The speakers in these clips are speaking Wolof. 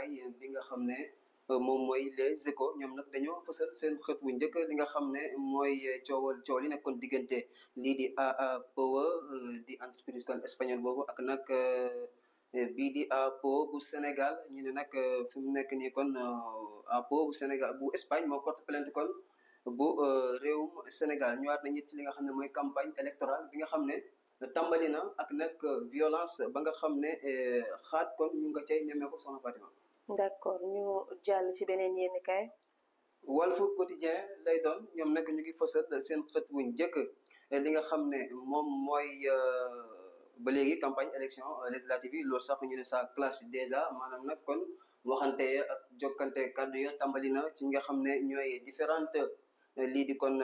yéenekaay bi nga xam ne moom mooy Les Échos ñoom nag dañoo fësal seen xët wu njëkk li nga xam ne mooy coow li nekkoon diggante lii di AA Power di entreprise kon espagnol boobu ak nag bii di APO bu Sénégal ñu ne nag fi mu nekk nii kon APO bu Sénégal bu Espagne moo porte plainte kon bu réewum Sénégal ñëwaat nañu it ci li nga xam ne mooy campagne électorale bi nga xam ne tàmbali na ak nag violence ba nga xam ne xaat kon ñu nga cay nemmeeku soxna Fatima. d'accord ñu jàll ci beneen yéenekaay. Walf Quotidien lay doon ñoom nag ñu ngi fësal seen xët wu njëkk li nga xam ne moom mooy ba léegi campagne élection législative yi loolu sax ñu ne ça clash déjà maanaam nag kon waxante ak jokkante kàddu ya tàmbali na ci nga xam ne ñooy différentes lii di kon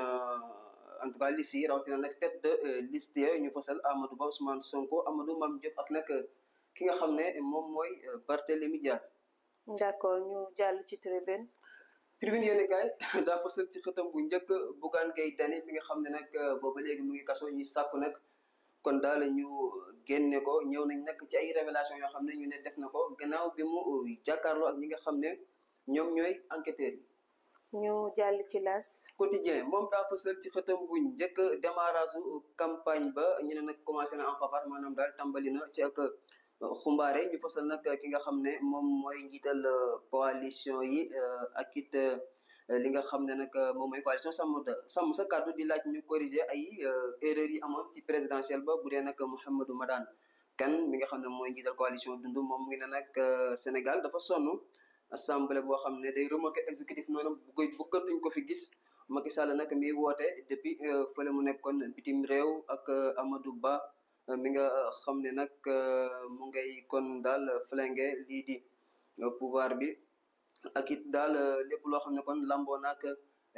en tout cas liste yi rawatina nag tête de liste ñu fësal Amadou Ba Ousmane Sonko Amadou Mame Diop ak nag ki nga xam ne moom mooy Barthélémy Dias. d'accord ñu jàll ci tribune. tribune yéenekaay daa fësal ci xëtam bu njëkk Bougane Gueye Dany mi nga xam ne nag booba léegi mu ngi kaso ñuy sàkku nag kon daal ñu génne ko ñëw nañ nag ci ay révélation yoo xam ne ñu ne def na ko gannaaw bi mu jàkkaarloo ak ñi nga xam ne ñoom ñooy enquêteurs yi. ñu jàll ci L'As quotidien moom daa fësal ci xëtam bu njëkk démarrage campagne ba ñu ne nag commencé na en faveur maanaam daal tàmbali na ci ak xumbaare ñu fësal nag ki nga xam ne moom mooy njiital coalition yi ak it li nga xam ne nag moom mooy coalition sàmm sa kàddu di laaj ñu corriger ay erreurs yi amoon ci présidentielle ba bu dee nag Mouhamadou Madane Kane mi nga xam ne mooy njiital coalition dund moom ngi ne nag Sénégal dafa sonn assemblée boo xam ne day remoquer exécutif noonu bëggatuñ ko fi gis Macky Sall nag mi woote depuis fële mu nekkoon bitim réew ak Amadou Ba mi nga xam ne nag mu ngay kon daal flingué lii di pouvoir bi ak it daal lépp loo xam ne kon lamboo naag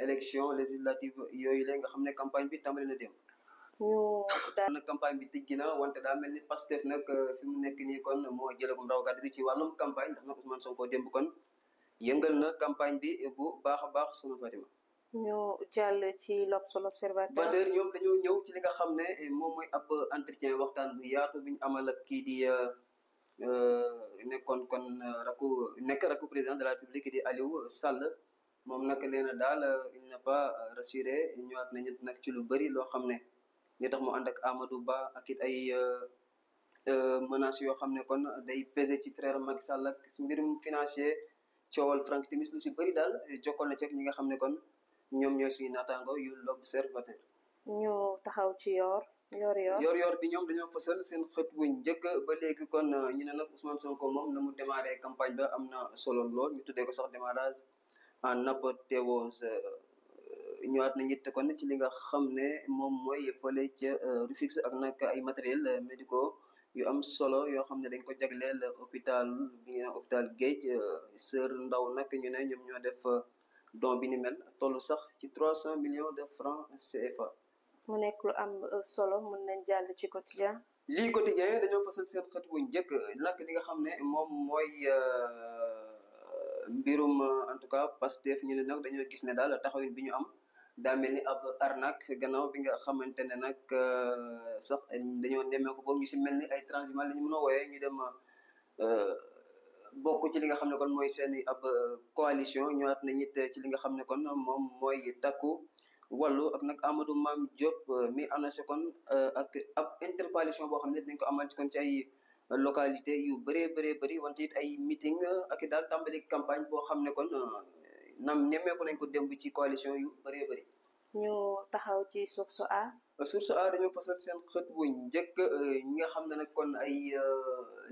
élection législative yooyu la nga xam ne campagne bi tàmbali na dem. ñu daal nag campagne bi tijji na wante daa mel ni Pastef nag fi mu nekk nii kon moo jëlagum raw gàddu gi ci wàllum campagne ndax nag Ousmane Sonko démb kon yëngal na campagne bi bu baax a baax sunu Fatima. ñu jàll ci l'Observateur. ñoom dañoo ñëw ci li nga xam ne moom mooy ab entretien waxtaan bu yaatu bi ñu amal ak kii di nekkoon kon rakku président de la République di Aliou Sall moom nag nee na daal il n'est pas rassuré ñëwaat nañu nag ci lu bëri loo xam ne li tax mu ànd ak Amadou Ba ak it ay menaces yoo xam ne kon day peser ci frère Macky Sall ak si mbirum financier coowal Franck Timis lu si bëri daal jokkoon na ci ñi nga xam ne kon. ñoom ñooy suñu naataango yu l'Observateur. ñu taxaw ci yor bi ñoom dañoo fësal seen xët bu njëkk ba léegi kon ñu ne nag Ousmane Sonko moom na mu démarré campagne ba am na solo lool ñu tuddee ko sax démarrage en apothéose ñëwaat nañu it kon ci li nga xam ne moom mooy fële ca Rufisque ak nag ay matériels médicaux yu am solo yoo xam ne dañ ko jagleel hôpital hôpital Géej Sër Ndaw nag ñu ne ñoom ñoo def. don bi ni mel tollu sax ci 300 millions de francs CFA. mu nekk lu am solo mën nañ jàll ci quotidien. lii quotidien dañoo fasal seen xët bu njëkk nag li nga xam ne moom mooy mbirum en tout cas Pastef ñu ne nag dañoo gis ne daal taxawin bi ñu am daa mel ni ab arnaque gannaaw bi nga xamante ne nag sax dañoo nemmeeku boog ñu si mel ni ay transhumants la ñu mën a wooyee ñu dem. bokk ci li nga xam ne kon mooy seen ab coalition ñëwaat nañ it ci li nga xam ne kon moom mooy takku wàllu ak nag Amadou Mame Diop mi annoncé kon ak ab intercoalition boo xam ne dañ ko amal kon ci ay localité yu bëree bëri wante it ay meeting ak i daal tàmbali campagne boo xam ne kon nam ñemeeku nañ ko démb ci coalition yu bëree bëri. ñu taxaw ci Source A. Source A dañoo fasal seen xët bu njëkk ñi nga xam ne nag kon ay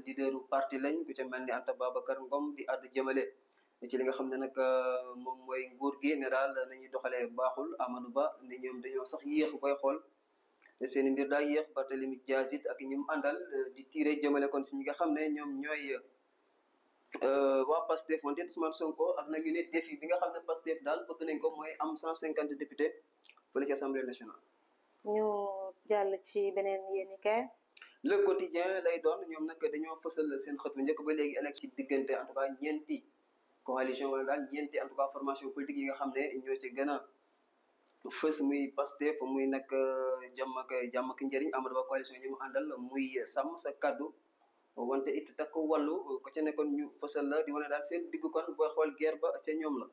leaderu parti lañ ku ca mel ni Anta Babacar Ngom di àddu jëmale ci li nga xam ne nag moom mooy nguur gi ne daal nañuy doxalee baaxul Amadou Ba ne ñoom dañoo sax yéex koy xool seen i mbir daa yéex Barthélémy Dias it ak ñi mu àndal di tiire jëmale kon si ñi nga xam ne ñoom ñooy waa Pastef wante Ousmane Sonko ak nag ñu ne défi bi nga xam ne Pastef daal bëgg nañ ko mooy am 150 députés fële ci Assemblée nationale. ñu jàll ci beneen yéenekaay. Le Quotidien lay doon ñoom nag dañoo fësal seen xët bu njëkk ba léegi élection ci diggante en tout cas ñeenti coalition wala daal ñeenti en tout cas formation politique yi nga xam ne ñoo ci gën a fës muy Pastef muy nag jàmm ak njëriñ Amadou Ba coalition ñi mu àndal muy sàmm sa kaddu wante it takk wàllu ko ca nekkoon ñu fësal la di wane daal seen digg kon booy xool guerre ba ca ñoom la.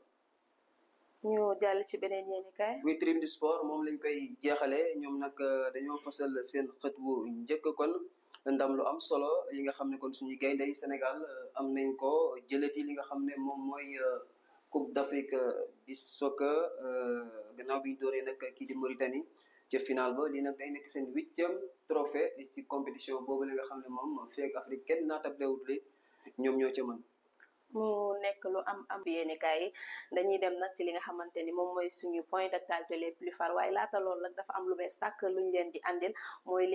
ñu jàll ci beneen yéenekaay. muy tribune du sport moom lañ koy jeexalee ñoom nag dañoo fësal seen xët wu njëkk kon ndam lu am solo yi nga xam ne kon suñu gaynde yi Sénégal am nañ ko jëlati li nga xam ne moom mooy Coupe d'Afrique bi soccer gannaaw bi ñu dooree nag kii di Mauritanie ca final ba lii nag day nekk seen 8e trophée ci compétition boobu la nga xam ne moom feeg Afrique kenn naatablewut li ñoom ñoo ca mën. mu nekk lu am yéenekaay yi dañuy dem nag ci li nga xamante ni moom mooy suñu point d'actualité les plus phares waaye laata loolu nag dafa am lu bees tàkk luñ leen di andil mooy